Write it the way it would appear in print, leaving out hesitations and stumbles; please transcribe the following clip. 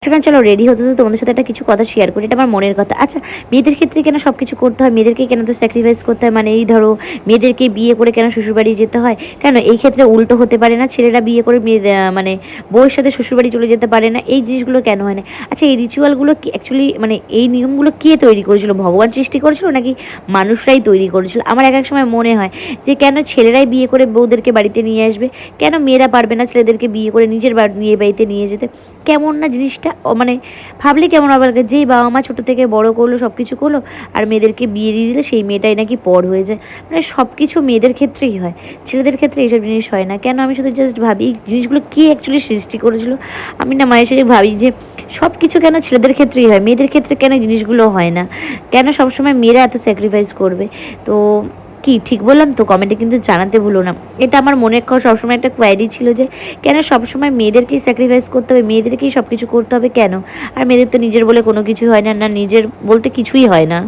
সেখানে চলো রেডি হতে হতে তোমাদের সাথে একটা কিছু কথা শেয়ার করি, এটা আমার মনের কথা। আচ্ছা, মেয়েদের ক্ষেত্রে কেন সব কিছু করতে হয়, মেয়েদেরকে কেন তো স্যাক্রিফাইস করতে হয়, মানে এই ধরো মেয়েদেরকে বিয়ে করে কেন শ্বশুরবাড়ি যেতে হয়, কেন এই ক্ষেত্রে উল্টো হতে পারে না, ছেলেরা বিয়ে করে মেয়ে মানে বউয়ের সাথে শ্বশুরবাড়ি চলে যেতে পারে না, এই জিনিসগুলো কেন হয় না? আচ্ছা, এই রিচুয়ালগুলো কি অ্যাকচুয়ালি মানে এই নিয়মগুলো কে তৈরি করেছিল, ভগবান সৃষ্টি করেছিল নাকি মানুষরাই তৈরি করেছিল? আমার এক এক সময় মনে হয় যে কেন ছেলেরাই বিয়ে করে বউদেরকে বাড়িতে নিয়ে আসবে, কেন মেয়েরা পারবে না ছেলেদেরকে বিয়ে করে নিজের বিয়ে বাড়িতে নিয়ে যেতে? কেমন না জিনিসটা মানে ভাবলে কেমন আবার লাগে, যেই বাবা মা ছোটো থেকে বড় করলো সব কিছু করলো আর মেয়েদেরকে বিয়ে দিয়ে দিলে সেই মেয়েটাই নাকি পর হয়ে যায়। মানে সব কিছু মেয়েদের ক্ষেত্রেই হয়, ছেলেদের ক্ষেত্রে এইসব জিনিস হয় না কেন? আমি শুধু জাস্ট ভাবি এই জিনিসগুলো কে অ্যাকচুয়ালি সৃষ্টি করেছিল। আমি না মায়ের সাথে ভাবি যে সব কিছু কেন ছেলেদের ক্ষেত্রেই হয়, মেয়েদের ক্ষেত্রে কেন এই জিনিসগুলো হয় না, কেন সবসময় মেয়েরা এত স্যাক্রিফাইস করবে? তো কি ঠিক বললাম তো? কমেন্টে কিন্তু জানাতে ভুলো না। এটা আমার মনে সবসময় একটা কোয়ারি ছিল যে কেন সবসময় মেয়েদেরকেই স্যাক্রিফাইস করতে হবে, মেয়েদেরকেই সব কিছু করতে হবে কেন? আর মেয়েদের তো নিজের বলে কোনো কিছু হয় না, না নিজের বলতে কিছুই হয় না।